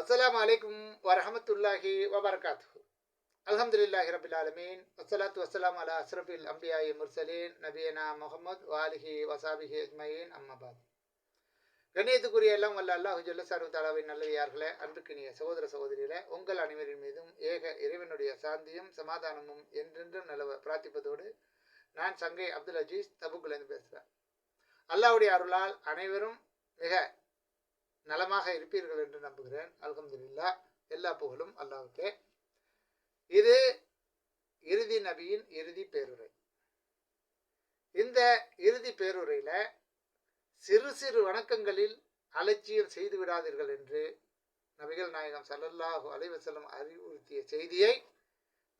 அஸ்ஸலாமு அலைக்கும் வரஹமத்துல்லாஹி வபரகாத்துஹு. அல்ஹம்துலில்லாஹி ரபில் ஆலமீன். வஸ்ஸலாத்து வஸ்ஸலாமு அலா அஸ்ரஃபில் அம்பியாஇ முர்சலீன் நபியனா முஹம்மத் வாலிஹி வசாபிஹி அஜ்மயீன். அம்மபாத். கண்ணியத்துக்குரிய எல்லாம் வல்ல அல்லாஹு ஜல்ல ஷானஹு தஆலாவின் நல்லடியார்களே, அன்புக்கினிய சகோதர சகோதரிகளே, உங்கள் அனைவரின் மீதும் ஏக இறைவனுடைய சாந்தியும் சமாதானமும் என்றென்றும் நிலவ பிரார்த்திப்பதோடு, நான் சங்கை அப்துல் அஜீஸ் தபுக்குலேருந்து பேசுகிறேன். அல்லாஹ்வுடைய அருளால் அனைவரும் மிக நலமாக இருப்பீர்கள் என்று நம்புகிறேன். அல்ஹம்துலில்லாஹ். எல்லா புகழும் அல்லாஹ்வுக்கே. இது இறுதி நபியின் இறுதி பேருரை. இந்த இறுதி பேருரையில சிறு சிறு வணக்கங்களில் அலட்சியம் செய்து விடாதீர்கள் என்று நபிகள் நாயகம் ஸல்லல்லாஹு அலைஹி வஸல்லம் அறிவுறுத்திய செய்தியை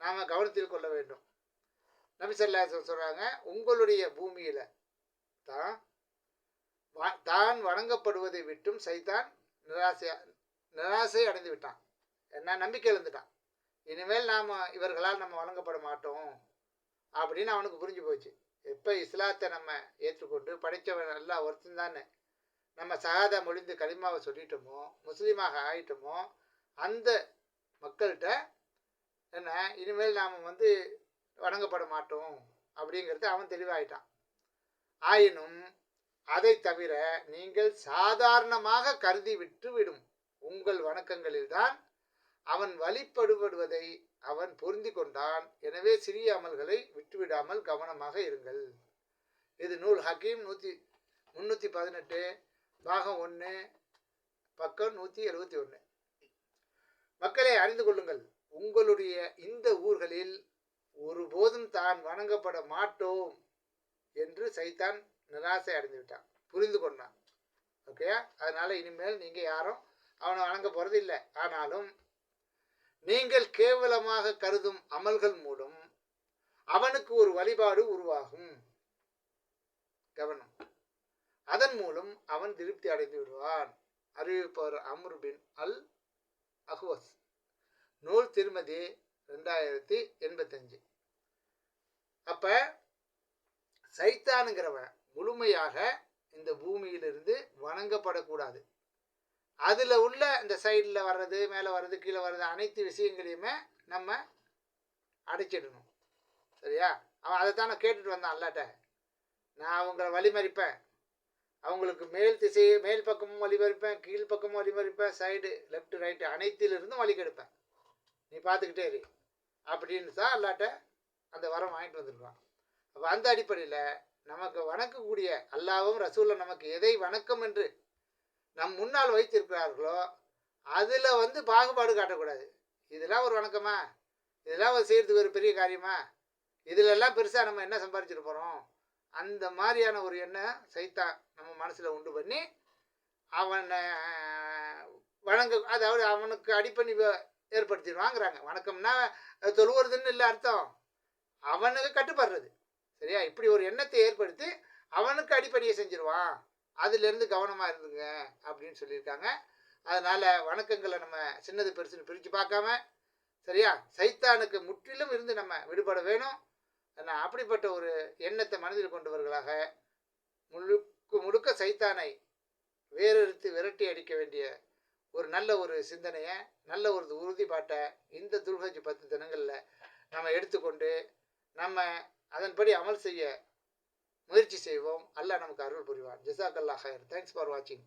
நாம கவனத்தில் கொள்ள வேண்டும். நபி ஸல்லல்லாஹு அலைஹி வஸல்லம் சொல்றாங்க, உங்களுடைய பூமியில தான் வணங்கப்படுவதை விட்டும் சைத்தான் நிராசை அடைந்து விட்டான். என்ன, நம்பிக்கை இழந்துட்டான். இனிமேல் நாம் இவர்களால் நம்ம வணங்கப்பட மாட்டோம் அப்படின்னு அவனுக்கு புரிஞ்சு போச்சு. எப்போ இஸ்லாத்தை நம்ம ஏற்றுக்கொண்டு படைத்தவன் எல்லாம் ஒருத்தன் தானே நம்ம சஹாதா மொழிந்து கலிமாவை சொல்லிட்டோமோ, முஸ்லீமாக ஆயிட்டோமோ, அந்த மக்கள்கிட்ட என்ன இனிமேல் நாம் வணங்கப்பட மாட்டோம் அப்படிங்கிறது அவன் தெளிவாயிட்டான். ஆயினும் அதை தவிர நீங்கள் சாதாரணமாக கருதி விட்டு விடும் உங்கள் வணக்கங்களில்தான் அவன் வழிபடுவதை அவன் பொருந்தி கொண்டான். எனவே சிறிய அமல்களை விட்டுவிடாமல் கவனமாக இருங்கள். இது நூல் ஹக்கீம் 318 பாகம் 1 பக்கம் 171. மக்களை அறிந்து கொள்ளுங்கள், உங்களுடைய இந்த ஊர்களில் ஒருபோதும் தான் வணங்கப்பட மாட்டோம் என்று சைத்தான் நிராசை அடைந்து விட்டான், புரிந்து கொண்டான். ஓகே, அதனால இனிமேல் நீங்க யாரும் அவனை வணங்க போறது இல்லை. ஆனாலும் நீங்கள் கேவலமாக கருதும் அமல்கள் மூலம் அவனுக்கு ஒரு வழிபாடு உருவாகும். கவனம். அதன் மூலம் அவன் திருப்தி அடைந்து விடுவான். அறிவிப்பவர் அம்ர் பின் அல் அஹ்வஸ், நூல் திருமதி 2085. அப்ப சைத்தானுங்கிறவன் முழுமையாக இந்த பூமியிலிருந்து வணங்கப்படக்கூடாது. அதில் உள்ள இந்த சைடில் வர்றது, மேலே வர்றது, கீழே வர்றது, அனைத்து விஷயங்களையுமே நம்ம அடைச்சிடணும். சரியா? அவன் அதைத்தான் நான் கேட்டுட்டு வந்தான் அல்லாட்ட. நான் அவங்கள வழிமறிப்பேன், அவங்களுக்கு மேல் பக்கமும் வழிமறிப்பேன், கீழ் பக்கமும் வழிமறிப்பேன், சைடு லெஃப்ட் ரைட்டு அனைத்திலிருந்தும் வழி கெடுப்பேன், நீ பார்த்துக்கிட்டே இரு அப்படின்னு தான் அல்லாட்ட அந்த வரம் வாங்கிட்டு வந்துருக்கான். அப்போ அந்த அடிப்படையில் நமக்கு வணக்கக்கூடிய அல்லாவும் ரசூலும் நமக்கு எதை வணக்கம் என்று நம் முன்னால் வைத்திருக்கிறார்களோ அதில் பாகுபாடு காட்டக்கூடாது. இதெல்லாம் ஒரு வணக்கமா, இதெல்லாம் செய்கிறதுக்கு ஒரு பெரிய காரியமா, இதிலெல்லாம் பெருசாக நம்ம என்ன சம்பாதிச்சிட்டு போகிறோம், அந்த மாதிரியான ஒரு எண்ணம் சைத்தான் நம்ம மனசில் உண்டு பண்ணி அவனை அதாவது அவனுக்கு அடிப்பணி ஏற்படுத்திடுவாங்கிறாங்க. வணக்கம்னா தொழுவுறதுன்னு இல்லை அர்த்தம், அவனுக்கு கட்டுப்படுறது. சரியா? இப்படி ஒரு எண்ணத்தை ஏற்படுத்தி அவனுக்கு அடிப்படையை செஞ்சிருவான். அதிலிருந்து கவனமாக இருந்துங்க அப்படின்னு சொல்லியிருக்காங்க. அதனால் வணக்கங்களை நம்ம சின்னது பெருசுன்னு பிரித்து பார்க்காம, சரியா, சைத்தானுக்கு முற்றிலும் இருந்து நம்ம விடுபட வேணும். அப்படிப்பட்ட ஒரு எண்ணத்தை மனதில் கொண்டவர்களாக முழுக்க சைத்தானை வேறெடுத்து விரட்டி அடிக்க வேண்டிய ஒரு நல்ல ஒரு சிந்தனையை, நல்ல ஒரு உறுதிப்பாட்டை இந்த துல்ஹஜ் 10 தினங்களில் நம்ம எடுத்துக்கொண்டு நம்ம அதன்படி அமல் செய்ய முயற்சி செய்வோம். அல்லாஹ் நமக்கு அருள் புரிவான். ஜஸாக்கல்லாஹ் ஹைர். தேங்க்ஸ் ஃபார் வாட்சிங்.